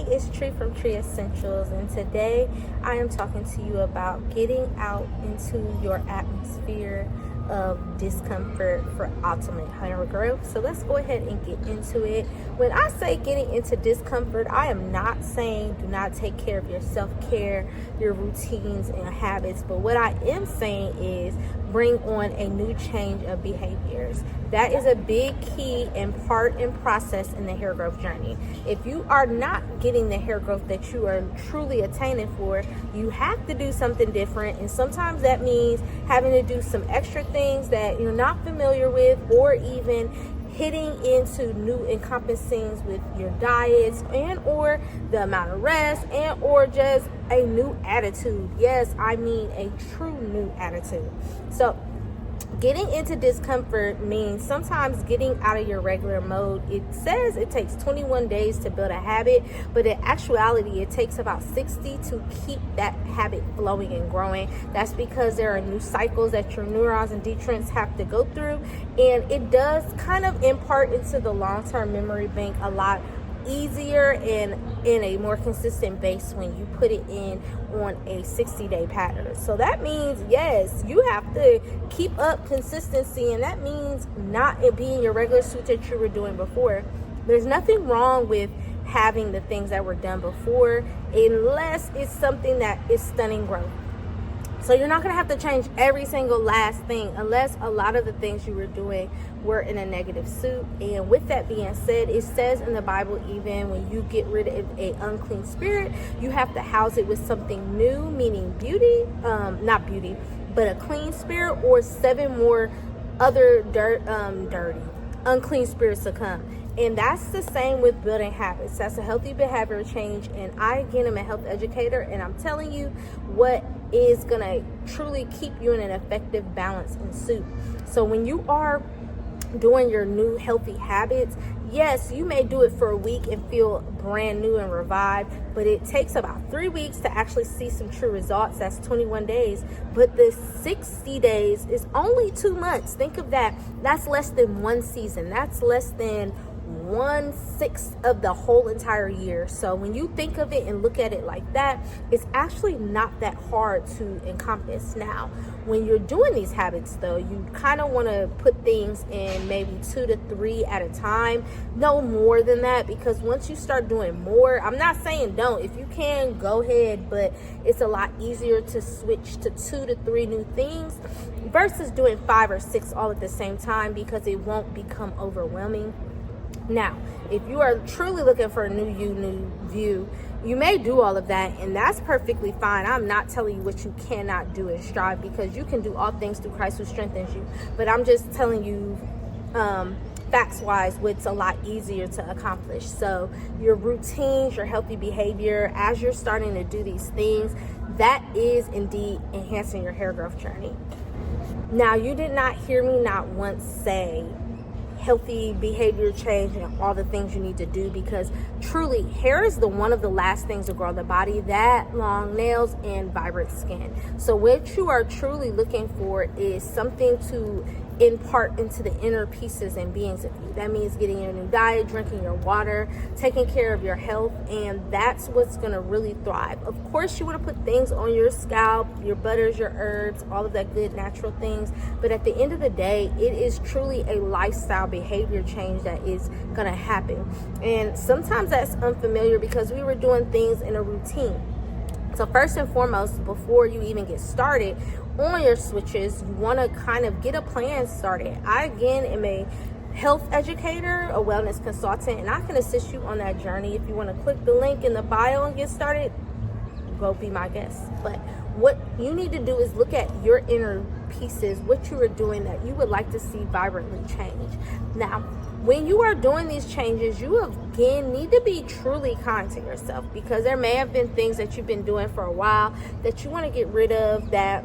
it's Tree from Tree Essentials, and today I am talking to you about getting out into your atmosphere of discomfort for ultimate hair growth. So let's go ahead and get into it. When I say getting into discomfort, I am not saying do not take care of your self-care, your routines and habits, but what I am saying is bring on a new change of behaviors. That is a big key and part and process in the hair growth journey. If you are not getting the hair growth that you are truly attaining for, you have to do something different, and sometimes that means having to do some extra things that you're not familiar with, or even hitting into new encompassings with your diets and or the amount of rest and or just a new attitude. Yes, I mean a true new attitude. So getting into discomfort means sometimes getting out of your regular mode. It says it takes 21 days to build a habit, but in actuality, it takes about 60 to keep that habit flowing and growing. That's because there are new cycles that your neurons and detrents have to go through, and it does kind of impart into the long-term memory bank a lot easier and in a more consistent base when you put it in on a 60-day pattern. So that means, yes, you have to keep up consistency, and that means not it being your regular suit that you were doing before. There's nothing wrong with having the things that were done before, unless it's something that is stunning growth. So you're not going to have to change every single last thing unless a lot of the things you were doing were in a negative suit. And with that being said, it says in the Bible, even when you get rid of an unclean spirit, you have to house it with something new, meaning beauty, not beauty, but a clean spirit, or 7 more other dirty, unclean spirits to come. And that's the same with building habits. That's a healthy behavior change. And I, again, am a health educator, and I'm telling you what is going to truly keep you in an effective balance and suit. So when you are doing your new healthy habits, yes, you may do it for a week and feel brand new and revived, but it takes about 3 weeks to actually see some true results. That's 21 days. But the 60 days is only 2 months. Think of that. That's less than 1 season. That's less than 1/6 of the whole entire year. So when you think of it and look at it like that, it's actually not that hard to encompass. Now, when you're doing these habits though, you kind of want to put things in maybe 2 to 3 at a time, no more than that, because once you start doing more, I'm not saying don't, if you can, go ahead, but it's a lot easier to switch to 2 to 3 new things versus doing 5 or 6 all at the same time, because it won't become overwhelming. Now, if you are truly looking for a new view, you may do all of that, and that's perfectly fine. I'm not telling you what you cannot do and strive, because you can do all things through Christ who strengthens you. But I'm just telling you, facts-wise, what's a lot easier to accomplish. So your routines, your healthy behavior, as you're starting to do these things, that is indeed enhancing your hair growth journey. Now, you did not hear me not once say healthy behavior change and all the things you need to do, because truly hair is one of the last things to grow on the body, that, long nails, and vibrant skin. So what you are truly looking for is something to impart into the inner pieces and beings of you. That means getting your new diet, drinking your water, taking care of your health, and that's what's going to really thrive. Of course, you want to put things on your scalp, your butters, your herbs, all of that good natural things, but at the end of the day, it is truly a lifestyle behavior change that is going to happen. And sometimes that's unfamiliar because we were doing things in a routine. So first and foremost, before you even get started on your switches, you want to kind of get a plan started. I, again, am a health educator, a wellness consultant, and I can assist you on that journey. If you want to click the link in the bio and get started, go be my guest. But what you need to do is look at your inner pieces, what you are doing that you would like to see vibrantly change. Now, when you are doing these changes, you again need to be truly kind to yourself, because there may have been things that you've been doing for a while that you want to get rid of, that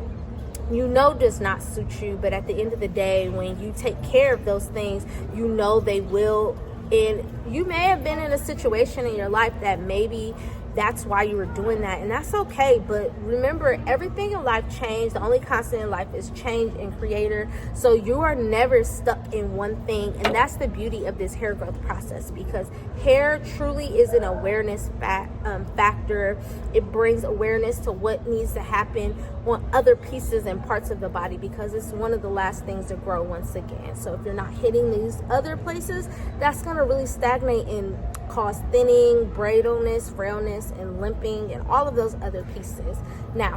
you know does not suit you. But at the end of the day, when you take care of those things, you know they will, and you may have been in a situation in your life that maybe that's why you were doing that, and that's okay. But remember, everything in life changes. The only constant in life is change and creator. So you are never stuck in one thing, and that's the beauty of this hair growth process, because hair truly is an awareness factor. It brings awareness to what needs to happen on other pieces and parts of the body, because it's one of the last things to grow once again. So if you're not hitting these other places, that's going to really stagnate and cause thinning, braidleness, frailness, and limping, and all of those other pieces. Now,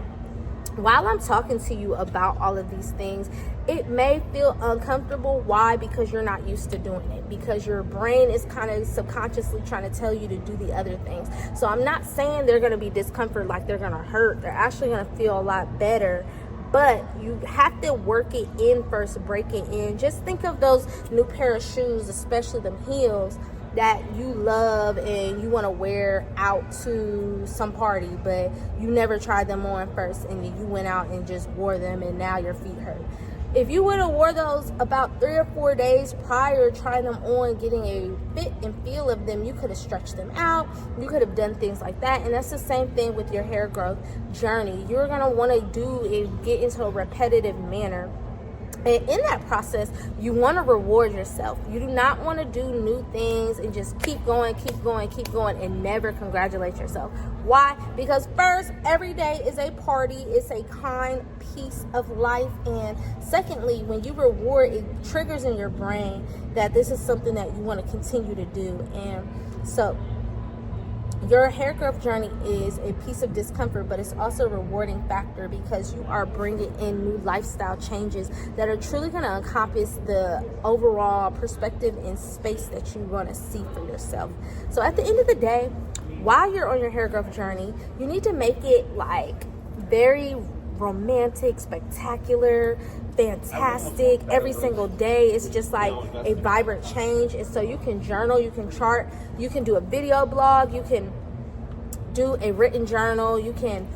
while I'm talking to you about all of these things, it may feel uncomfortable. Why? Because you're not used to doing it, because your brain is kind of subconsciously trying to tell you to do the other things. So I'm not saying they're going to be discomfort, like they're going to hurt. They're actually going to feel a lot better, but you have to work it in first, break it in. Just think of those new pair of shoes, especially them heels, that you love and you want to wear out to some party, but you never tried them on first, and then you went out and just wore them, and now your feet hurt. If you would have wore those about 3 or 4 days prior, trying them on, getting a fit and feel of them, you could have stretched them out. You could have done things like that. And that's the same thing with your hair growth journey. You're going to want to get into a repetitive manner. And in that process, you want to reward yourself. You do not want to do new things and just keep going, and never congratulate yourself. Why? Because first, every day is a party. It's a kind piece of life. And secondly, when you reward, it triggers in your brain that this is something that you want to continue to do. And so your hair growth journey is a piece of discomfort, but it's also a rewarding factor, because you are bringing in new lifestyle changes that are truly going to encompass the overall perspective and space that you want to see for yourself. So at the end of the day, while you're on your hair growth journey, you need to make it like very romantic, spectacular, fantastic. Every single day it's just like a vibrant change. And so you can journal, you can chart, you can do a video blog, you can do a written journal, you can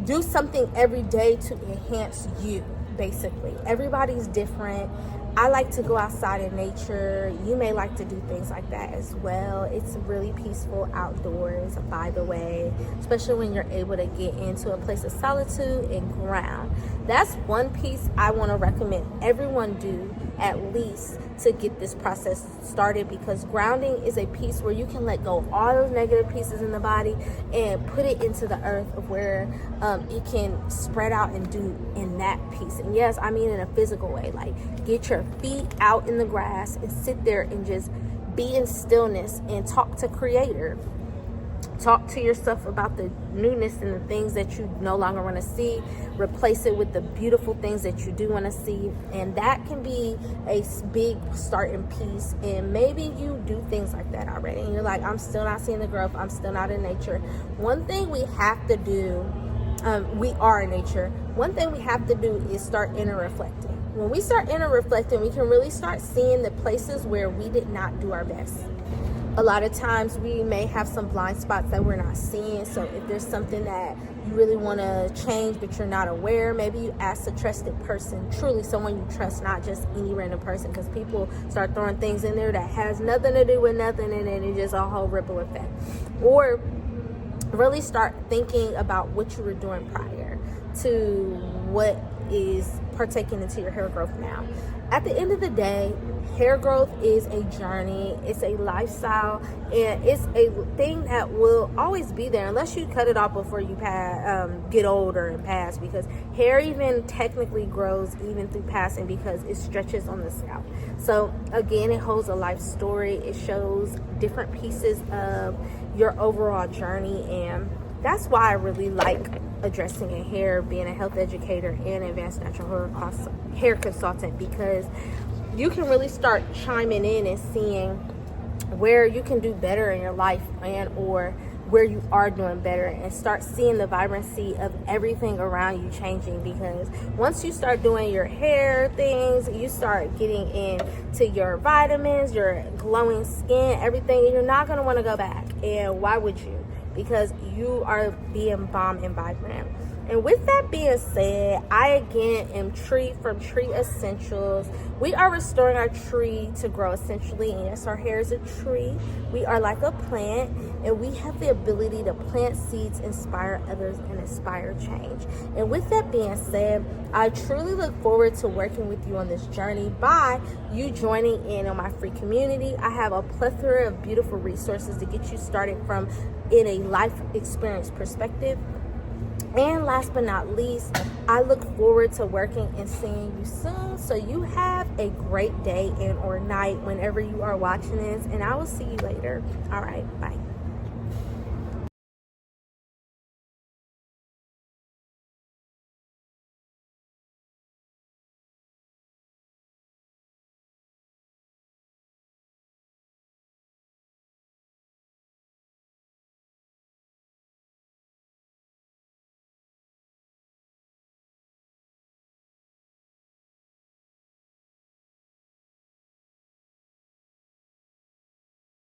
do something every day to enhance you. Basically, everybody's different. I like to go outside in nature. You may like to do things like that as well. It's really peaceful outdoors, by the way, especially when you're able to get into a place of solitude and ground. That's one piece I want to recommend everyone do, at least to get this process started, because grounding is a piece where you can let go of all those negative pieces in the body and put it into the earth, of where it can spread out and do in that piece. And yes, I mean in a physical way, like get your feet out in the grass and sit there and just be in stillness and talk to Creator. Talk to yourself about the newness and the things that you no longer want to see. Replace it with the beautiful things that you do want to see. And that can be a big starting piece. And maybe you do things like that already, and you're like, I'm still not seeing the growth. I'm still not in nature. One thing we have to do, we are in nature. One thing we have to do is start inner reflecting. When we start inner reflecting, we can really start seeing the places where we did not do our best. A lot of times we may have some blind spots that we're not seeing. So if there's something that you really want to change but you're not aware, maybe you ask a trusted person, truly someone you trust, not just any random person, because people start throwing things in there that has nothing to do with nothing, and then it's just a whole ripple effect. Or really start thinking about what you were doing prior to what is partaking into your hair growth now. At the end of the day, hair growth is a journey. It's a lifestyle, and it's a thing that will always be there unless you cut it off before you get older and pass, because hair even technically grows even through passing, because it stretches on the scalp. So again, it holds a life story. It shows different pieces of your overall journey, and that's why I really like addressing in hair, being a health educator and advanced natural hair consultant, because you can really start chiming in and seeing where you can do better in your life, and or where you are doing better, and start seeing the vibrancy of everything around you changing. Because once you start doing your hair things, you start getting into your vitamins, your glowing skin, everything, and you're not going to want to go back. And why would you? Because you are being bomb and vibrant. And with that being said, I again am Tree from Tree Essentials. We are restoring our tree to grow essentially. And yes, our hair is a tree. We are like a plant, and we have the ability to plant seeds, inspire others, and inspire change. And with that being said, I truly look forward to working with you on this journey by you joining in on my free community. I have a plethora of beautiful resources to get you started from in a life experience perspective. And last but not least, I look forward to working and seeing you soon. So you have a great day and or night whenever you are watching this. And I will see you later. All right, bye.